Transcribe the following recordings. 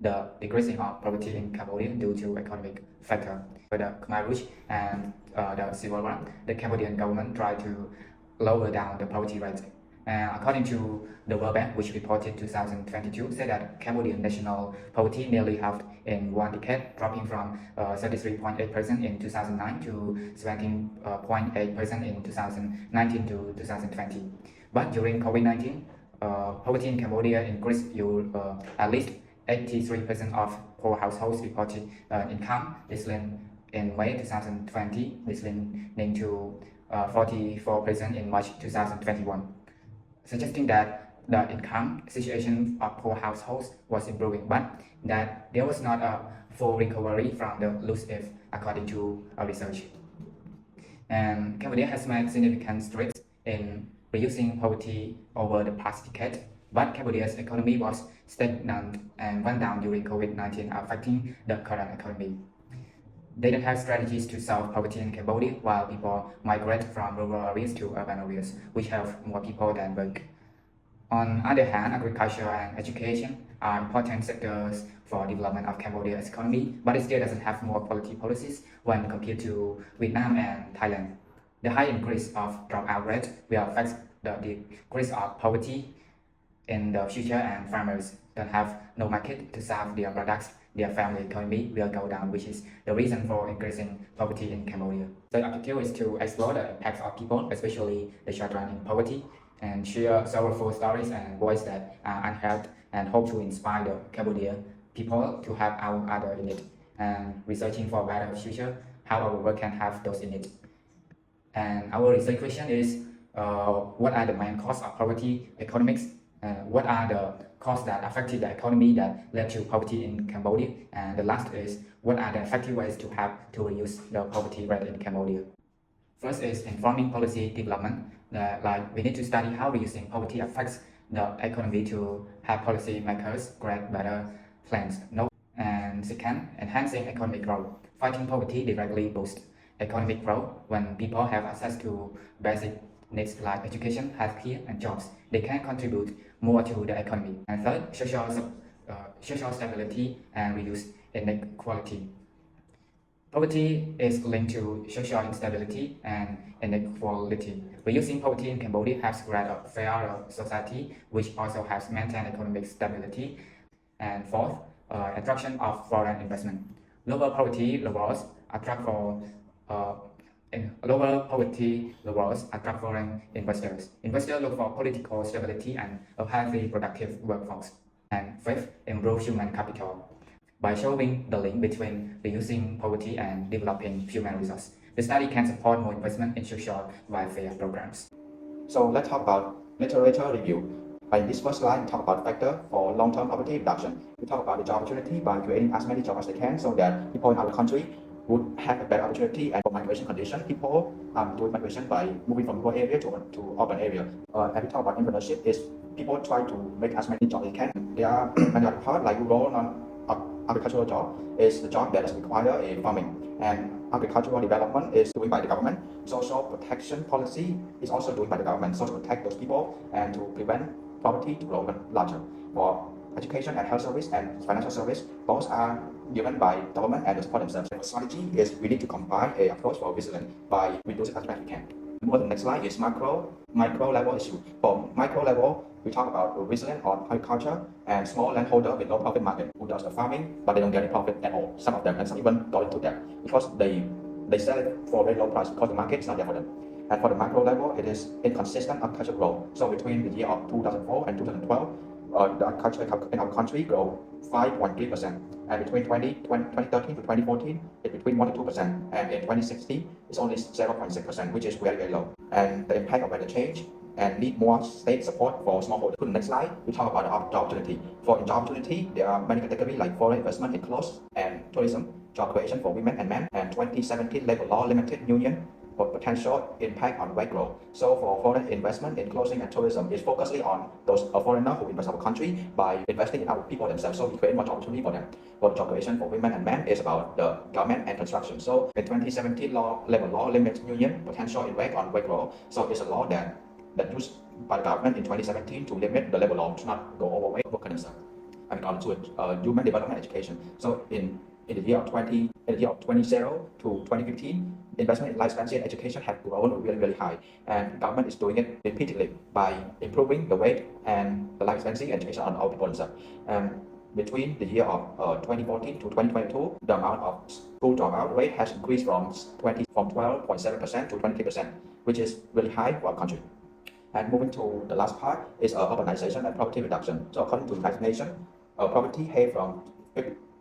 the decreasing of poverty in Cambodia due to economic factor. For the Khmer Rouge and the Civil War, the Cambodian government tried to lower down the poverty rate. According to the World Bank, which reported 2022, said that Cambodian national poverty nearly halved in one decade, dropping from 33.8% in 2009 to 17.8% in 2019 to 2020. But during COVID-19, poverty in Cambodia increased at least 83% of poor households reported income declined in May 2020, declining to 44% in March 2021, suggesting that the income situation of poor households was improving, but that there was not a full recovery from the loss if, according to research. And Cambodia has made significant strides in reducing poverty over the past decade, but Cambodia's economy was stagnant and went down during COVID-19, affecting the current economy. They don't have strategies to solve poverty in Cambodia, while people migrate from rural areas to urban areas, which have more people than work. On the other hand, agriculture and education are important sectors for development of Cambodia's economy, but it still doesn't have more quality policies when compared to Vietnam and Thailand. The high increase of dropout rate will affect the decrease of poverty in the future, and farmers don't have no market to sell their products. Their family economy will go down, which is the reason for increasing poverty in Cambodia. The objective is to explore the impacts of people, especially the children in poverty, and share sorrowful stories and voices that are unheard, and hope to inspire the Cambodia people to help our other in it, and researching for a better future, how our work can have those in it. And our research question is, what are the main causes of poverty economics? What are the causes that affected the economy that led to poverty in Cambodia? And the last is, what are the effective ways to help to reduce the poverty rate in Cambodia? First is informing policy development. Like we need to study how reducing poverty affects the economy to help policymakers create better plans. And second, enhancing economic growth. Fighting poverty directly boosts economic growth. When people have access to basic needs like education, healthcare, and jobs, they can contribute more to the economy. And third, social stability and reduce inequality. Poverty is linked to social instability and inequality. Reducing poverty in Cambodia helps create a fairer society, which also helps maintain economic stability. And fourth, attraction of foreign investment. Lower poverty levels attract foreign investors. Investors look for political stability and a highly productive workforce. And fifth, improve human capital. By showing the link between reducing poverty and developing human resources, the study can support more investment in social welfare programs. So let's talk about literature review. In this first slide, we talk about factor for long-term poverty reduction. We talk about the job opportunity by creating as many jobs as they can so that people in our country would have a better opportunity. And for migration condition, people do migration by moving from rural area to urban area. And we talk about entrepreneurship is people try to make as many jobs as they can. There are many other parts like rural agricultural job is the job that doesn't require a farming, and agricultural development is doing by the government. Social protection policy is also doing by the government, so to protect those people and to prevent poverty to grow larger. For education and health service and financial service, both are given by government and the support themselves. The strategy is we need to combine a approach for resilience by reducing as much as we can. The next slide is micro level issue. For micro level, we talk about resilience on agriculture and small landholder with low profit margin who does the farming but they don't get any profit at all. Some of them, and some even go into debt because they sell it for a very low price because the market is not there for them. And for the macro level, it is inconsistent agriculture growth. So between the year of 2004 and 2012, the agriculture in our country grew 5.3%, and between 2013 to 2014, it's between 1 to 2%, and in 2016, it's only 0.6%, which is very, very low. And the impact of weather change and need more state support for smallholders. To the next slide, we talk about the job opportunity. For job opportunity, there are many categories like foreign investment in clothes and tourism, job creation for women and men, and 2017 labor law limited union for potential impact on wage growth. So for foreign investment in clothing and tourism, is focusing on those foreigners who invest in our country by investing in our people themselves. So we create more opportunity for them. For job creation for women and men is about the government and construction. So in 2017 labor law limits union potential impact on wage growth. So it's a law that used by the government in 2017 to limit the labor law to not go overweight workers themselves. having on to human development education. So in the year of 2020 to 2015, investment in lifespan education have grown really high, and government is doing it repeatedly by improving the weight and the lifespan education on all people themselves. Between the year of 2014 to 2022, the amount of school dropout rate has increased from 12.7% to 23%, which is really high for our country. And moving to the last part is urbanization and poverty reduction. So according to the United Nations, poverty have from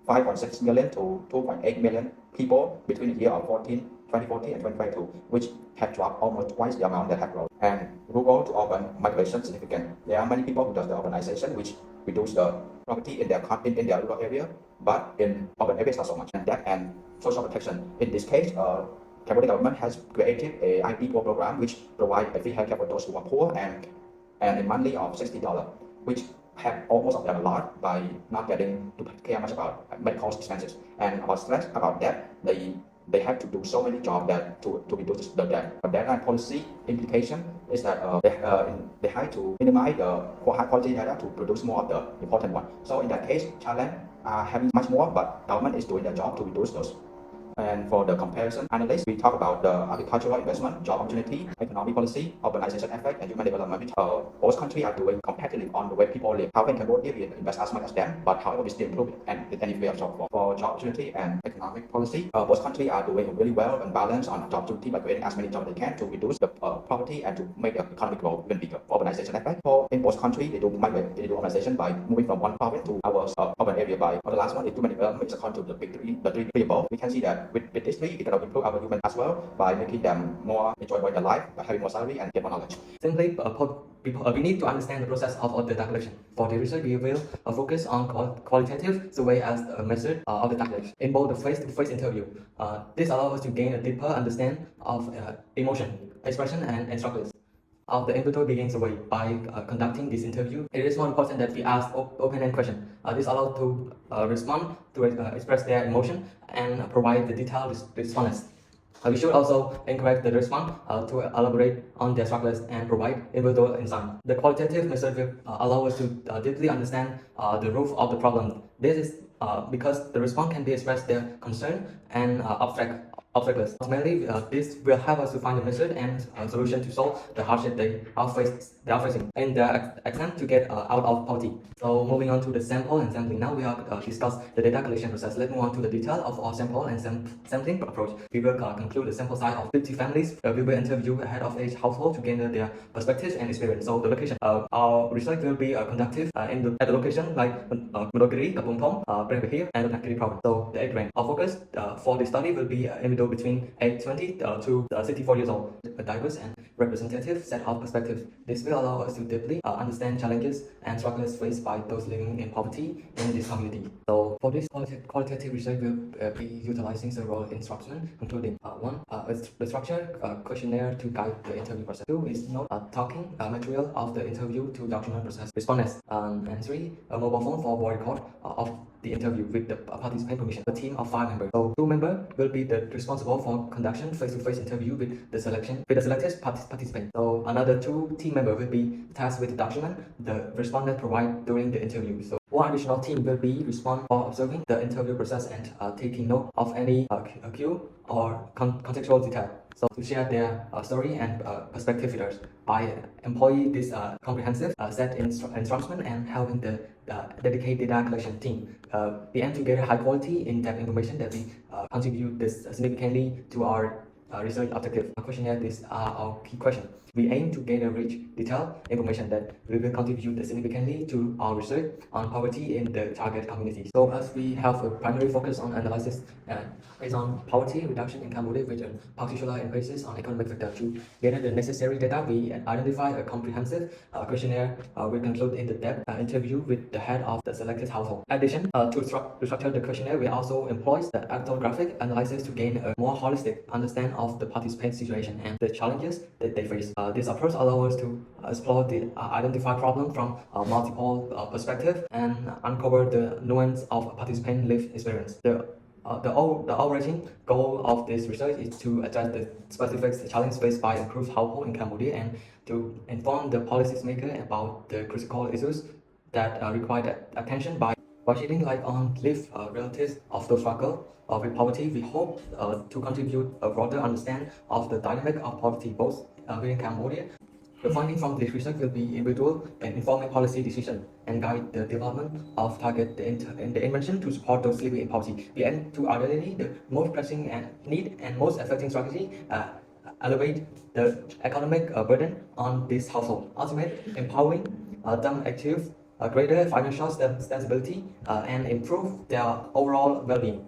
5.6 million to 2.8 million people between the year of 2014 and 2022, which have dropped almost twice the amount that have grown. And rural to urban migration significant. There are many people who does the urbanization, which reduce the poverty in their rural area, but in urban areas not so much. And that and social protection. In this case, Cambodia government has created a IPO program which provide a free healthcare for those who are poor and a monthly of $60, which have almost of them a lot by not getting to care much about medical expenses and about stress about that. They have to do so many jobs that to reduce the debt. But that policy implication is that they have to minimize the high quality data to produce more of the important one. So in that case, Thailand are having much more, but government is doing their job to reduce those. And for the comparison analysis, we talk about the agricultural investment, job opportunity, economic policy, urbanization effect, and human development. Both countries are doing competitive on the way people live. How can Cambodia invest as much as them, but however we still improve it and any way of job for job opportunity and economic policy. Both countries are doing really well and balanced on job opportunity by creating as many jobs as they can to reduce the poverty and to make the economic growth even bigger. For urbanization effect, in both countries they do urbanization by moving from one province to our urban area. By the last one is human development, is according to the three above. We can see that with this three, it can improve our human as well by making them more enjoyable in their life, by having more salary and get more knowledge. Simply, we need to understand the process of the data collection. For the research, we will focus on qualitative survey as a method of the data collection. In both the face-to-face interview, this allows us to gain a deeper understanding of emotion, expression, and struggles of the individual being survey. By conducting this interview, it is more important that we ask open-ended questions. This allows to respond to express their emotion and provide the detailed response. We should also encourage the respondent to elaborate on their struggles and provide individual insight. The qualitative method will allow us to deeply understand the root of the problem. This is because the response can be expressed their concern and obstacles. Ultimately, this will help us to find a method and solution to solve the hardship they are facing in their attempt to get out of poverty. So moving on to the sample and sampling. Now we have discussed the data collection process. Let's move on to the detail of our sample and sampling approach. We will conclude the sample size of 50 families. We will interview a head of each household to gain their perspectives and experience. So the location. Our research will be conducted at the location like Mudokiri, Kapung Thong, Prempeh, and Nakiri province. So the age range. Our focus for the study will be individual between age 20 to 64 years old. A diverse and representative set of perspectives. This will allow us to deeply understand challenges and struggles faced by those living in poverty in this community. So for this qualitative research, we'll be utilizing several instructions, including the structure questionnaire to guide the interview process. 2 is note talking material of the interview to document process respondents. And 3, a mobile phone for voice record of the interview with the participant permission. A team of 5 members. So 2 members will be responsible for conducting face-to-face interview with the selected participant. So another 2 team members will be tasked with the document the respondent provide during the interview. So 1 additional team will be responsible for observing the interview process and taking note of any cue or contextual detail. So to share their story and perspective with us by employing this comprehensive set instruction and helping the dedicated data collection team. We aim to get high quality in-depth information that we contribute this significantly to our research objective. Questionnaire, these are our key questions. We aim to gain a rich, detailed information that will contribute significantly to our research on poverty in the target community. So as we have a primary focus on analysis based on poverty reduction in Cambodia, with a particular emphasis on economic factor. To gather the necessary data, we identify a comprehensive questionnaire. We conclude in the depth interview with the head of the selected household. In addition to structure the questionnaire, we also employ the ethnographic analysis to gain a more holistic understanding of the participant situation and the challenges that they face. This approach allows us to explore the identified problem from multiple perspectives and uncover the nuance of participant lived experience. The overarching goal of this research is to address the specific challenges faced by improved household in Cambodia and to inform the policymakers about the critical issues that require attention by By shedding light on live realities of the struggle with poverty, we hope to contribute a broader understanding of the dynamic of poverty both within Cambodia. The findings from this research will be individual and informing policy decisions and guide the development of target the intervention to support those living in poverty. We aim to identify the most pressing and need and most affecting strategy, elevate the economic burden on this household, ultimately empowering them achieve greater financial stability and improve their overall well-being.